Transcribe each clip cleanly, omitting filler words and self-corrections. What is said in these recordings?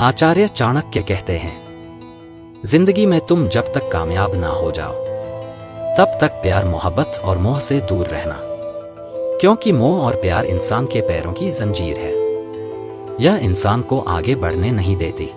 आचार्य चाणक्य कहते हैं, जिंदगी में तुम जब तक कामयाब ना हो जाओ तब तक प्यार मोहब्बत और मोह से दूर रहना, क्योंकि मोह और प्यार इंसान के पैरों की जंजीर है। यह इंसान को आगे बढ़ने नहीं देती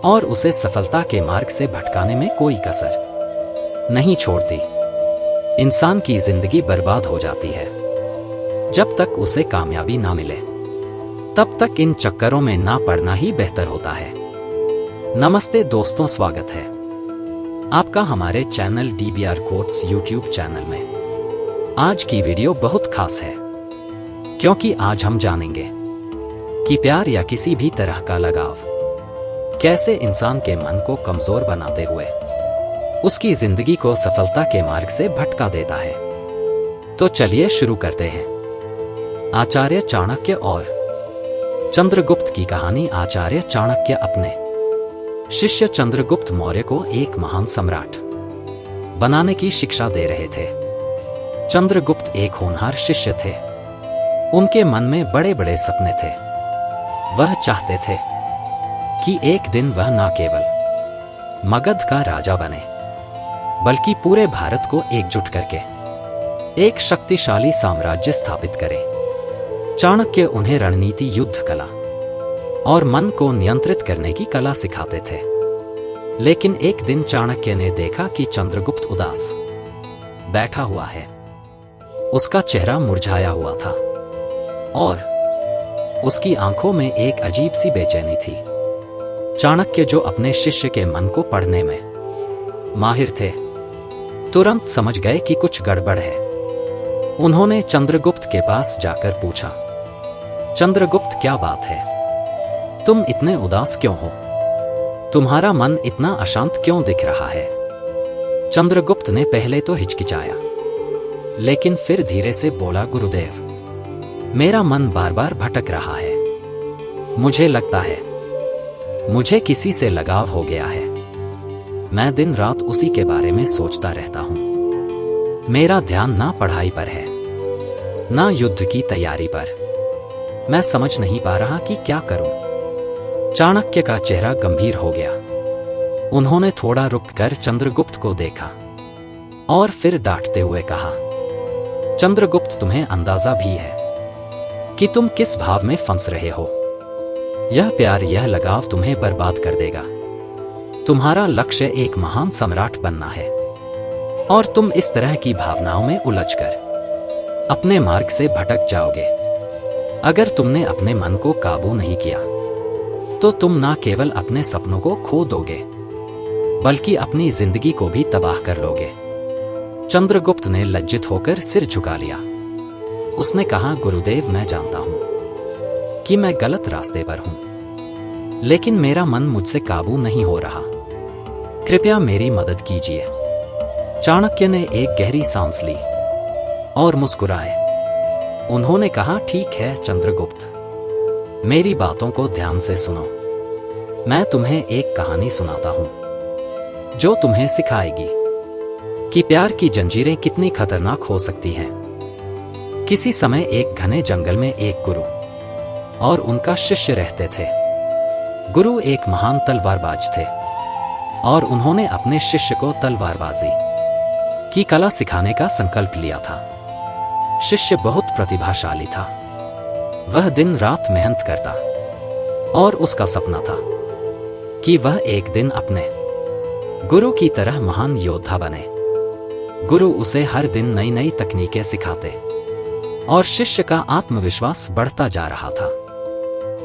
और उसे सफलता के मार्ग से भटकाने में कोई कसर नहीं छोड़ती। इंसान की जिंदगी बर्बाद हो जाती है जब तक उसे कामयाबी ना मिले। तब तक इन चक्करों में ना पड़ना ही बेहतर होता है। नमस्ते दोस्तों, स्वागत है आपका हमारे channel DBR quotes YouTube channel में। आज की वीडियो बहुत खास है क्योंकि आज हम जानेंगे कि प्यार या किसी भी तरह का लगाव कैसे इंसान के मन को कमजोर बनाते हुए उसकी जिंदगी को सफलता के मार्ग से भटका देता है। तो चलिए शुरू करते हैं। आचार्य चाणक्य और चंद्रगुप्त की कहानी। आचार्य चाणक्य अपने शिष्य चंद्रगुप्त मौर्य को एक महान सम्राट बनाने की शिक्षा दे रहे थे। चंद्रगुप्त एक होनहार शिष्य थे। उनके मन में बड़े बड़े सपने थे। वह चाहते थे कि एक दिन वह न केवल मगध का राजा बने बल्कि पूरे भारत को एकजुट करके एक शक्तिशाली साम्राज्य स्थापित करे। चाणक्य उन्हें रणनीति, युद्ध कला और मन को नियंत्रित करने की कला सिखाते थे। लेकिन एक दिन चाणक्य ने देखा कि चंद्रगुप्त उदास बैठा हुआ है। उसका चेहरा मुरझाया हुआ था और उसकी आंखों में एक अजीब सी बेचैनी थी। चाणक्य, जो अपने शिष्य के मन को पढ़ने में माहिर थे, तुरंत समझ गए कि कुछ गड़बड़ है। उन्होंने चंद्रगुप्त के पास जाकर पूछा, चंद्रगुप्त, क्या बात है? तुम इतने उदास क्यों हो? तुम्हारा मन इतना अशांत क्यों दिख रहा है? चंद्रगुप्त ने पहले तो हिचकिचाया, लेकिन फिर धीरे से बोला, गुरुदेव, मेरा मन बार बार भटक रहा है। मुझे लगता है मुझे किसी से लगाव हो गया है। मैं दिन रात उसी के बारे में सोचता रहता हूं। मेरा ध्यान ना पढ़ाई पर है ना युद्ध की तैयारी पर। मैं समझ नहीं पा रहा कि क्या करूं। चाणक्य का चेहरा गंभीर हो गया। उन्होंने थोड़ा रुककर चंद्रगुप्त को देखा और फिर डांटते हुए कहा, चंद्रगुप्त, तुम्हें अंदाजा भी है कि तुम किस भाव में फंस रहे हो। यह प्यार, यह लगाव तुम्हें बर्बाद कर देगा। तुम्हारा लक्ष्य एक महान सम्राट बनना है और तुम इस तरह की भावनाओं में उलझकर अपने मार्ग से भटक जाओगे। अगर तुमने अपने मन को काबू नहीं किया तो तुम ना केवल अपने सपनों को खो दोगे बल्कि अपनी जिंदगी को भी तबाह कर लोगे। चंद्रगुप्त ने लज्जित होकर सिर झुका लिया। उसने कहा, गुरुदेव, मैं जानता हूं कि मैं गलत रास्ते पर हूं, लेकिन मेरा मन मुझसे काबू नहीं हो रहा। कृपया मेरी मदद कीजिए। चाणक्य ने एक गहरी सांस ली और मुस्कुराए। उन्होंने कहा, ठीक है चंद्रगुप्त, मेरी बातों को ध्यान से सुनो। मैं तुम्हें एक कहानी सुनाता हूं जो तुम्हें सिखाएगी कि प्यार की जंजीरें कितनी खतरनाक हो सकती हैं। किसी समय एक घने जंगल में एक गुरु और उनका शिष्य रहते थे। गुरु एक महान तलवारबाज थे और उन्होंने अपने शिष्य को तलवारबाजी की कला सिखाने का संकल्प लिया था। शिष्य बहुत प्रतिभाशाली था। वह दिन रात मेहनत करता और उसका सपना था कि वह एक दिन अपने गुरु की तरह महान योद्धा बने। गुरु उसे हर दिन नई नई तकनीकें सिखाते और शिष्य का आत्मविश्वास बढ़ता जा रहा था।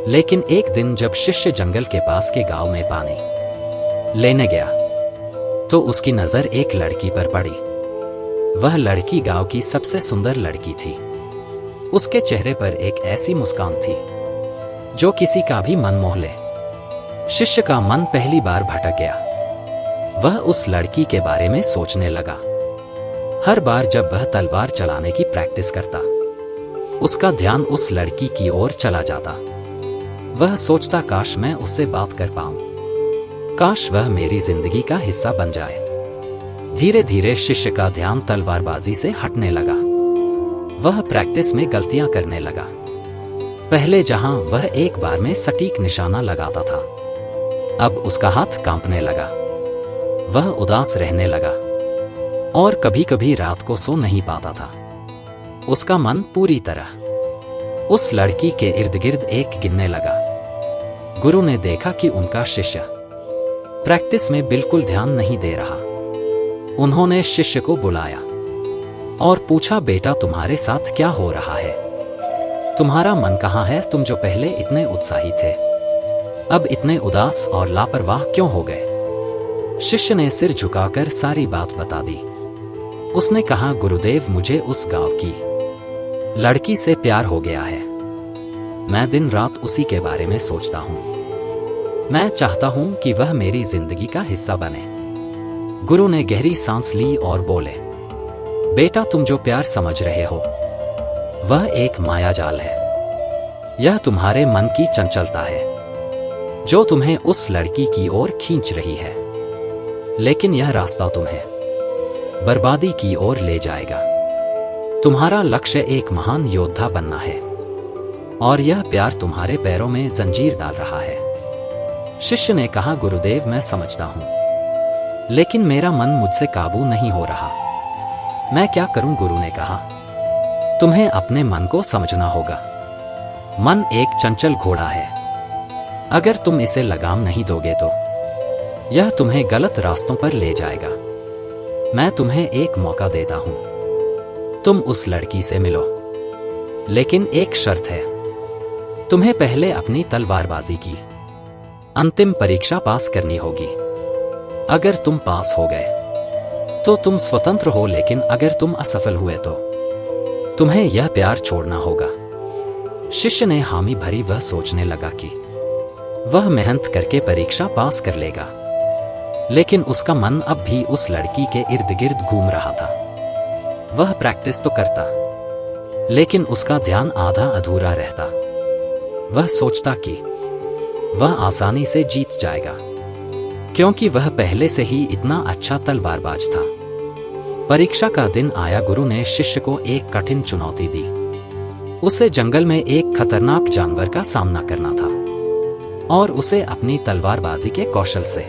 लेकिन एक दिन जब शिष्य जंगल के पास के गांव में पानी लेने गया तो उसकी नजर एक लड़की पर पड़ी। वह लड़की गांव की सबसे सुंदर लड़की थी। उसके चेहरे पर एक ऐसी मुस्कान थी जो किसी का भी मन मोह ले। शिष्य का मन पहली बार भटक गया। वह उस लड़की के बारे में सोचने लगा। हर बार जब वह तलवार चलाने की प्रैक्टिस करता, उसका ध्यान उस लड़की की ओर चला जाता। वह सोचता, काश मैं उससे बात कर पाऊं, काश वह मेरी जिंदगी का हिस्सा बन जाए। धीरे धीरे शिष्य का ध्यान तलवारबाजी से हटने लगा। वह प्रैक्टिस में गलतियां करने लगा पहले जहां वह एक बार में सटीक निशाना लगाता था, अब उसका हाथ कांपने लगा। वह उदास रहने लगा और कभी कभी रात को सो नहीं पाता था। उसका मन पूरी तरह उस लड़की के इर्द गिर्द एक गिरने लगा। गुरु ने देखा कि उनका शिष्य प्रैक्टिस में बिल्कुल ध्यान नहीं दे रहा। उन्होंने शिष्य को बुलाया और पूछा, बेटा तुम्हारे साथ क्या हो रहा है? तुम्हारा मन कहाँ है? तुम जो पहले इतने उत्साही थे, अब इतने उदास और लापरवाह क्यों हो गए? शिष्य ने सिर झुकाकर सारी बात बता दी। उसने कहा, गुरुदेव मुझे उस गांव की लड़की से प्यार हो गया है। मैं दिन रात उसी के बारे में सोचता हूं। मैं चाहता हूं कि वह मेरी जिंदगी का हिस्सा बने। गुरु ने गहरी सांस ली और बोले, बेटा तुम जो प्यार समझ रहे हो वह एक मायाजाल है। यह तुम्हारे मन की चंचलता है जो तुम्हें उस लड़की की ओर खींच रही है, लेकिन यह रास्ता तुम्हें बर्बादी की ओर ले जाएगा। तुम्हारा लक्ष्य एक महान योद्धा बनना है और यह प्यार तुम्हारे पैरों में जंजीर डाल रहा है। शिष्य ने कहा, गुरुदेव मैं समझता हूं, लेकिन मेरा मन मुझसे काबू नहीं हो रहा। मैं क्या करूं? गुरु ने कहा, तुम्हें अपने मन को समझना होगा। मन एक चंचल घोड़ा है। अगर तुम इसे लगाम नहीं दोगे तो यह तुम्हें गलत रास्तों पर ले जाएगा। मैं तुम्हें एक मौका देता हूं, तुम उस लड़की से मिलो, लेकिन एक शर्त है। तुम्हें पहले अपनी तलवारबाजी की अंतिम परीक्षा पास करनी होगी। अगर तुम पास हो गए तो तुम स्वतंत्र हो, लेकिन अगर तुम असफल हुए तो तुम्हें यह प्यार छोड़ना होगा। शिष्य ने हामी भरी। वह सोचने लगा कि वह मेहनत करके परीक्षा पास कर लेगा, लेकिन उसका मन अब भी उस लड़की के इर्द गिर्द घूम रहा था। वह प्रैक्टिस तो करता, लेकिन उसका ध्यान आधा अधूरा रहता। वह सोचता कि वह आसानी से जीत जाएगा, क्योंकि वह पहले से ही इतना अच्छा तलवारबाज था। परीक्षा का दिन आया। गुरु ने शिष्य को एक कठिन चुनौती दी। उसे जंगल में एक खतरनाक जानवर का सामना करना था और उसे अपनी तलवारबाजी के कौशल से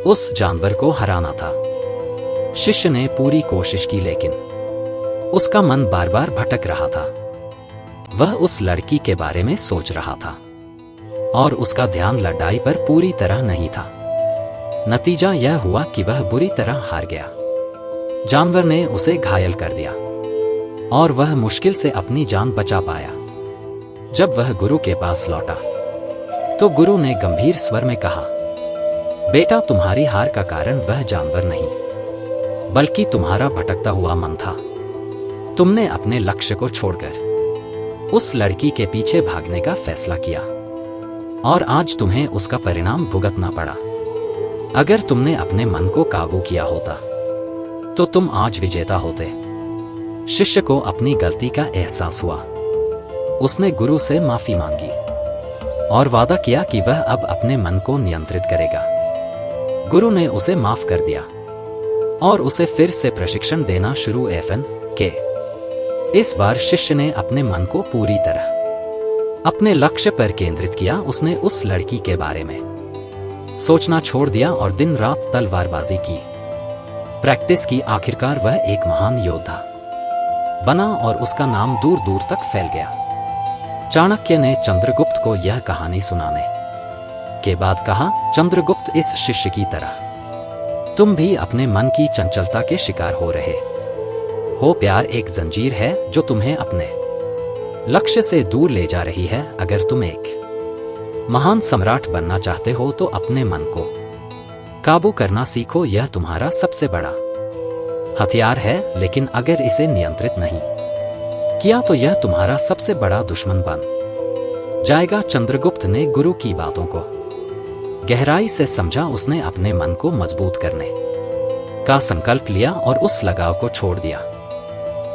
उस जानवर को हराना था। शिष्य ने पूरी कोशिश की, लेकिन उसका मन बार बार भटक रहा था। वह उस लड़की के बारे में सोच रहा था और उसका ध्यान लड़ाई पर पूरी तरह नहीं था। नतीजा यह हुआ कि वह बुरी तरह हार गया। जानवर ने उसे घायल कर दिया और वह मुश्किल से अपनी जान बचा पाया। जब वह गुरु के पास लौटा तो गुरु ने गंभीर स्वर में कहा, बेटा तुम्हारी हार का कारण वह जानवर नहीं, बल्कि तुम्हारा भटकता हुआ मन था। तुमने अपने लक्ष्य को छोड़कर उस लड़की के पीछे भागने का फैसला किया और आज तुम्हें उसका परिणाम भुगतना पड़ा। अगर तुमने अपने मन को काबू किया होता तो तुम आज विजेता होते। शिष्य को अपनी गलती का एहसास हुआ। उसने गुरु से माफी मांगी और वादा किया कि वह अब अपने मन को नियंत्रित करेगा। गुरु ने उसे माफ कर दिया और उसे फिर से प्रशिक्षण देना शुरू के। इस बार शिष्य ने अपने मन को पूरी तरह अपने लक्ष्य पर केंद्रित किया। उसने उस लड़की के बारे में सोचना छोड़ दिया और दिन रात तलवारबाजी की प्रैक्टिस की। आखिरकार वह एक महान योद्धा बना और उसका नाम दूर दूर तक फैल गया। चाणक्य ने चंद्रगुप्त को यह कहानी सुनाने के बाद कहा, चंद्रगुप्त इस शिष्य की तरह तुम भी अपने मन की चंचलता के शिकार हो रहे हो। प्यार एक जंजीर है जो तुम्हें अपने लक्ष्य से दूर ले जा रही है। अगर तुम एक महान सम्राट बनना चाहते हो तो अपने मन को काबू करना सीखो। यह तुम्हारा सबसे बड़ा हथियार है, लेकिन अगर इसे नियंत्रित नहीं किया तो यह तुम्हारा सबसे बड़ा दुश्मन बन जाएगा। चंद्रगुप्त ने गुरु की बातों को गहराई से समझा। उसने अपने मन को मजबूत करने का संकल्प लिया और उस लगाव को छोड़ दिया।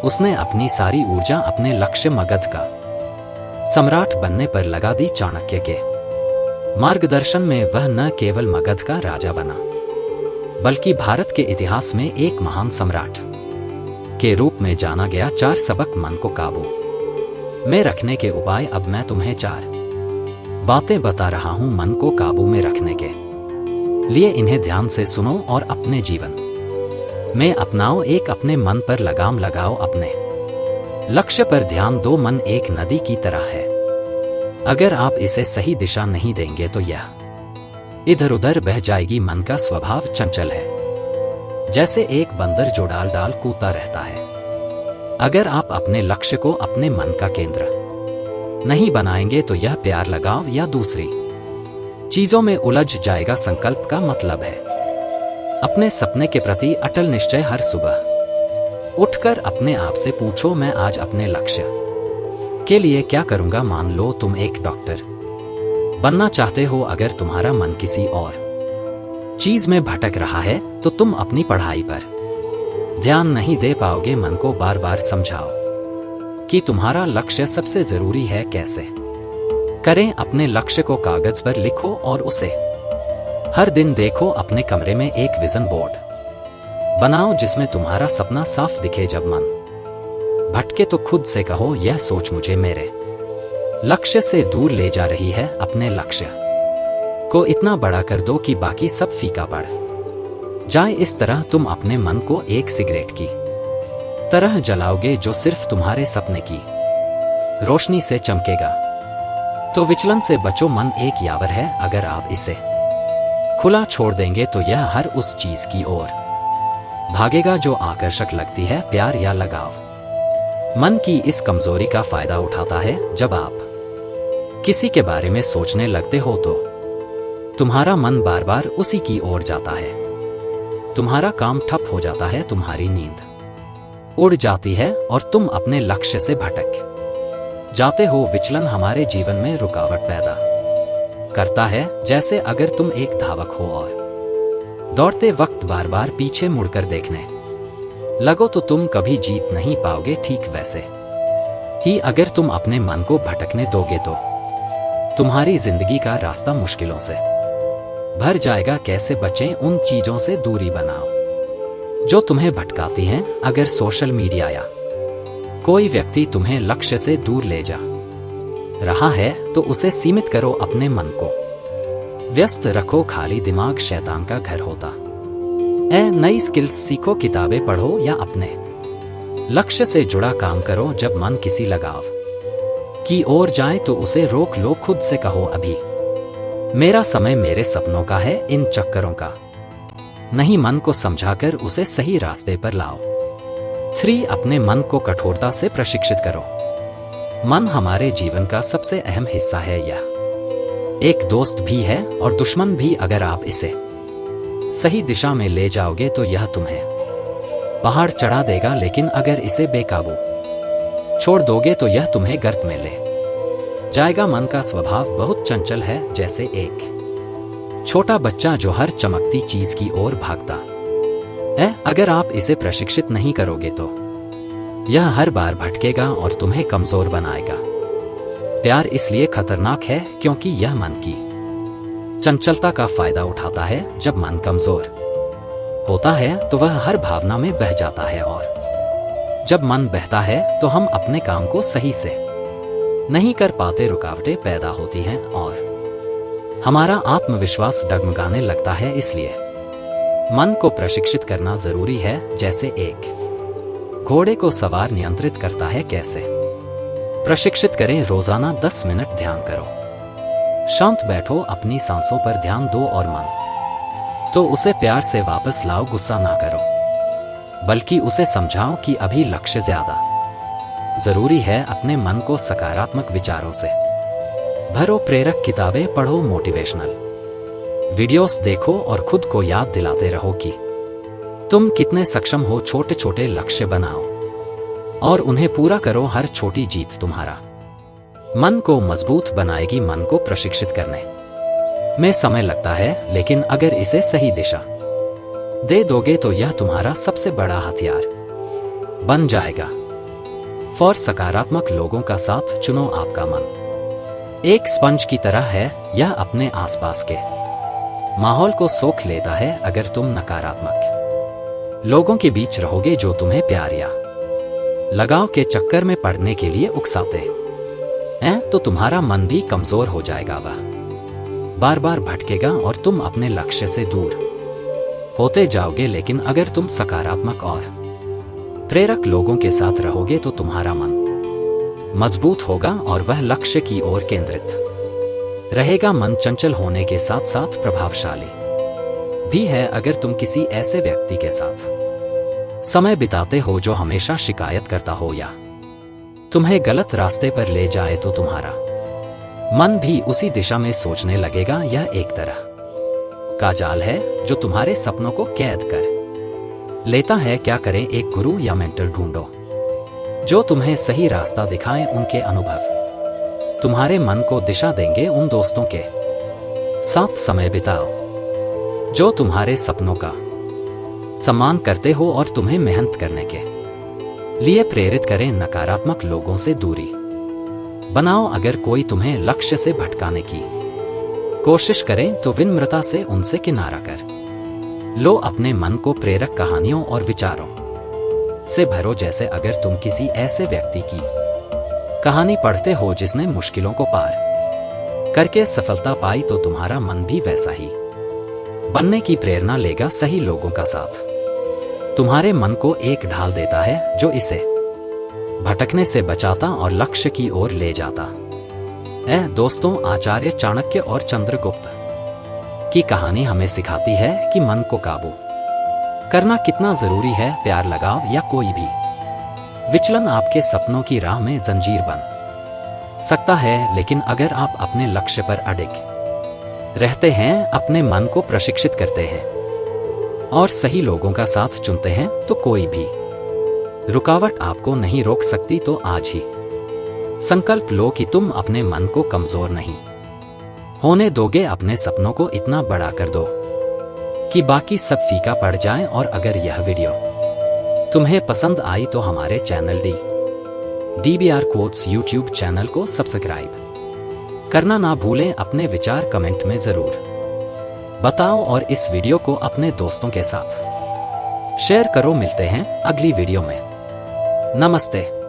उसने अपनी सारी ऊर्जा अपने लक्ष्य मगध का सम्राट बनने पर लगा दी। चाणक्य के मार्गदर्शन में वह न केवल मगध का राजा बना, बल्कि भारत के इतिहास में एक महान सम्राट के रूप में जाना गया। 4 सबक मन को काबू में रखने के उपाय। अब मैं तुम्हें 4 बातें बता रहा हूं मन को काबू में रखने के लिए। इन्हें ध्यान से सुनो और अपने जीवन में अपनाओ। एक, अपने मन पर लगाम लगाओ। अपने लक्ष्य पर ध्यान दो। मन एक नदी की तरह है, अगर आप इसे सही दिशा नहीं देंगे तो यह इधर उधर बह जाएगी। मन का स्वभाव चंचल है, जैसे एक बंदर जो डाल डाल कूदता रहता है। अगर आप अपने लक्ष्य को अपने मन का केंद्र नहीं बनाएंगे तो यह प्यार, लगाव या दूसरी चीजों में उलझ जाएगा। संकल्प का मतलब है अपने सपने के प्रति अटल निश्चय। हर सुबह उठकर अपने आप से पूछो, मैं आज अपने लक्ष्य के लिए क्या करूंगा। मान लो तुम एक डॉक्टर बनना चाहते हो। अगर तुम्हारा मन किसी और चीज में भटक रहा है तो तुम अपनी पढ़ाई पर ध्यान नहीं दे पाओगे। मन को बार बार समझाओ कि तुम्हारा लक्ष्य सबसे जरूरी है। कैसे करें? अपने लक्ष्य को कागज पर लिखो और उसे हर दिन देखो। अपने कमरे में एक विजन बोर्ड बनाओ जिसमें तुम्हारा सपना साफ दिखे। जब मन भटके तो खुद से कहो, यह सोच मुझे मेरे लक्ष्य से दूर ले जा रही है। अपने लक्ष्य को इतना बड़ा कर दो कि बाकी सब फीका पड़ जाए। इस तरह तुम अपने मन को एक सिगरेट की तरह जलाओगे जो सिर्फ तुम्हारे सपने की रोशनी से चमकेगा। तो विचलन से बचो। मन एक यावर है, अगर आप इसे खुला छोड़ देंगे तो यह हर उस चीज की ओर भागेगा जो आकर्षक लगती है, प्यार या लगाव। मन की इस कमजोरी का फायदा उठाता है। जब आप किसी के बारे में सोचने लगते हो तो तुम्हारा मन बार बार उसी की ओर जाता है। तुम्हारा काम ठप हो जाता है, तुम्हारी नींद उड़ जाती है और तुम अपने लक्ष्य से भटक जाते हो। विचलन हमारे जीवन में रुकावट पैदा करता है। जैसे अगर तुम एक धावक हो और दौड़ते वक्त बार बार पीछे मुड़कर देखने लगो तो तुम कभी जीत नहीं पाओगे। ठीक वैसे ही अगर तुम अपने मन को भटकने दोगे तो तुम्हारी जिंदगी का रास्ता मुश्किलों से भर जाएगा। कैसे बचें? उन चीजों से दूरी बनाओ जो तुम्हें भटकाती हैं। अगर सोशल मीडिया या कोई व्यक्ति तुम्हें लक्ष्य से दूर ले जा रहा है तो उसे सीमित करो। अपने मन को व्यस्त रखो, खाली दिमाग शैतान का घर होता। नई स्किल्स सीखो, किताबें पढ़ो या अपने लक्ष्य से जुड़ा काम करो। जब मन किसी लगाव की ओर जाए तो उसे रोक लो। खुद से कहो, अभी मेरा समय मेरे सपनों का है, इन चक्करों का नहीं। मन को समझाकर उसे सही रास्ते पर लाओ। 3, अपने मन को कठोरता से प्रशिक्षित करो। मन हमारे जीवन का सबसे अहम हिस्सा है। यह एक दोस्त भी है और दुश्मन भी। अगर आप इसे सही दिशा में ले जाओगे तो यह तुम्हें पहाड़ चढ़ा देगा, लेकिन अगर इसे बेकाबू छोड़ दोगे तो यह तुम्हें गर्त में ले जाएगा। मन का स्वभाव बहुत चंचल है, जैसे एक छोटा बच्चा जो हर चमकती चीज की ओर भागता है। अगर आप इसे प्रशिक्षित नहीं करोगे तो यह हर बार भटकेगा और तुम्हें कमजोर बनाएगा। प्यार इसलिए खतरनाक है क्योंकि यह मन की चंचलता का फायदा उठाता है। जब मन कमजोर होता है तो वह हर भावना में बह जाता है, और जब मन बहता है तो हम अपने काम को सही से नहीं कर पाते। रुकावटें पैदा होती हैं और हमारा आत्मविश्वास डगमगाने लगता है। इसलिए मन को प्रशिक्षित करना जरूरी है, जैसे एक घोड़े को सवार नियंत्रित करता है। कैसे प्रशिक्षित करें? रोजाना 10 मिनट ध्यान करो, शांत बैठो, अपनी सांसों पर ध्यान दो और मन तो उसे प्यार से वापस लाओ। गुस्सा ना करो, बल्कि उसे समझाओ कि अभी लक्ष्य ज्यादा जरूरी है। अपने मन को सकारात्मक विचारों से भरो, प्रेरक किताबें पढ़ो, मोटिवेशनल वीडियोस देखो और खुद को याद दिलाते रहो कि तुम कितने सक्षम हो। छोटे छोटे लक्ष्य बनाओ और उन्हें पूरा करो। हर छोटी जीत तुम्हारा मन को मजबूत बनाएगी। मन को प्रशिक्षित करने में समय लगता है, लेकिन अगर इसे सही दिशा दे दोगे तो यह तुम्हारा सबसे बड़ा हथियार बन जाएगा। फॉर सकारात्मक लोगों का साथ चुनो। आपका मन एक स्पंज की तरह है, यह अपने आसपास के माहौल को सोख लेता है। अगर तुम नकारात्मक लोगों के बीच रहोगे जो तुम्हें प्यार या लगाव के चक्कर में पड़ने के लिए उकसाते तो तुम्हारा मन भी कमजोर हो जाएगा, वह बार बार भटकेगा और तुम अपने लक्ष्य से दूर होते जाओगे। लेकिन अगर तुम सकारात्मक और प्रेरक लोगों के साथ रहोगे तो तुम्हारा मन मजबूत होगा और वह लक्ष्य की ओर केंद्रित रहेगा। मन चंचल होने के साथ साथ प्रभावशाली भी है। अगर तुम किसी ऐसे व्यक्ति के साथ समय बिताते हो जो हमेशा शिकायत करता हो या तुम्हें गलत रास्ते पर ले जाए तो तुम्हारा मन भी उसी दिशा में सोचने लगेगा। यह एक तरह का जाल है जो तुम्हारे सपनों को कैद कर लेता है। क्या करें? एक गुरु या मेंटर ढूंढो जो तुम्हें सही रास्ता दिखाएं। उनके अनुभव तुम्हारे मन को दिशा देंगे। उन दोस्तों के साथ समय बिताओ जो तुम्हारे सपनों का सम्मान करते हो और तुम्हें मेहनत करने के लिए प्रेरित करें। नकारात्मक लोगों से दूरी बनाओ। अगर कोई तुम्हें लक्ष्य से भटकाने की कोशिश करें तो विनम्रता से उनसे किनारा कर लो। अपने मन को प्रेरक कहानियों और विचारों से भरो। जैसे अगर तुम किसी ऐसे व्यक्ति की कहानी पढ़ते हो जिसने मुश्किलों को पार करके सफलता पाई तो तुम्हारा मन भी वैसा ही बनने की प्रेरणा लेगा। सही लोगों का साथ तुम्हारे मन को एक ढाल देता है जो इसे भटकने से बचाता और लक्ष्य की ओर ले जाता। दोस्तों, आचार्य चाणक्य और चंद्रगुप्त की कहानी हमें सिखाती है कि मन को काबू करना कितना जरूरी है। प्यार, लगाव या कोई भी विचलन आपके सपनों की राह में जंजीर बन सकता है। लेकिन अगर आप अपने लक्ष्य पर अडिग रहते हैं, अपने मन को प्रशिक्षित करते हैं और सही लोगों का साथ चुनते हैं तो कोई भी रुकावट आपको नहीं रोक सकती। तो आज ही संकल्प लो कि तुम अपने मन को कमजोर नहीं होने दोगे। अपने सपनों को इतना बड़ा कर दो कि बाकी सब फीका पड़ जाए। और अगर यह वीडियो तुम्हें पसंद आई तो हमारे channel DBR quotes YouTube channel को सब्सक्राइब करना ना भूलें। अपने विचार कमेंट में जरूर बताओ और इस वीडियो को अपने दोस्तों के साथ शेयर करो। मिलते हैं अगली वीडियो में। नमस्ते।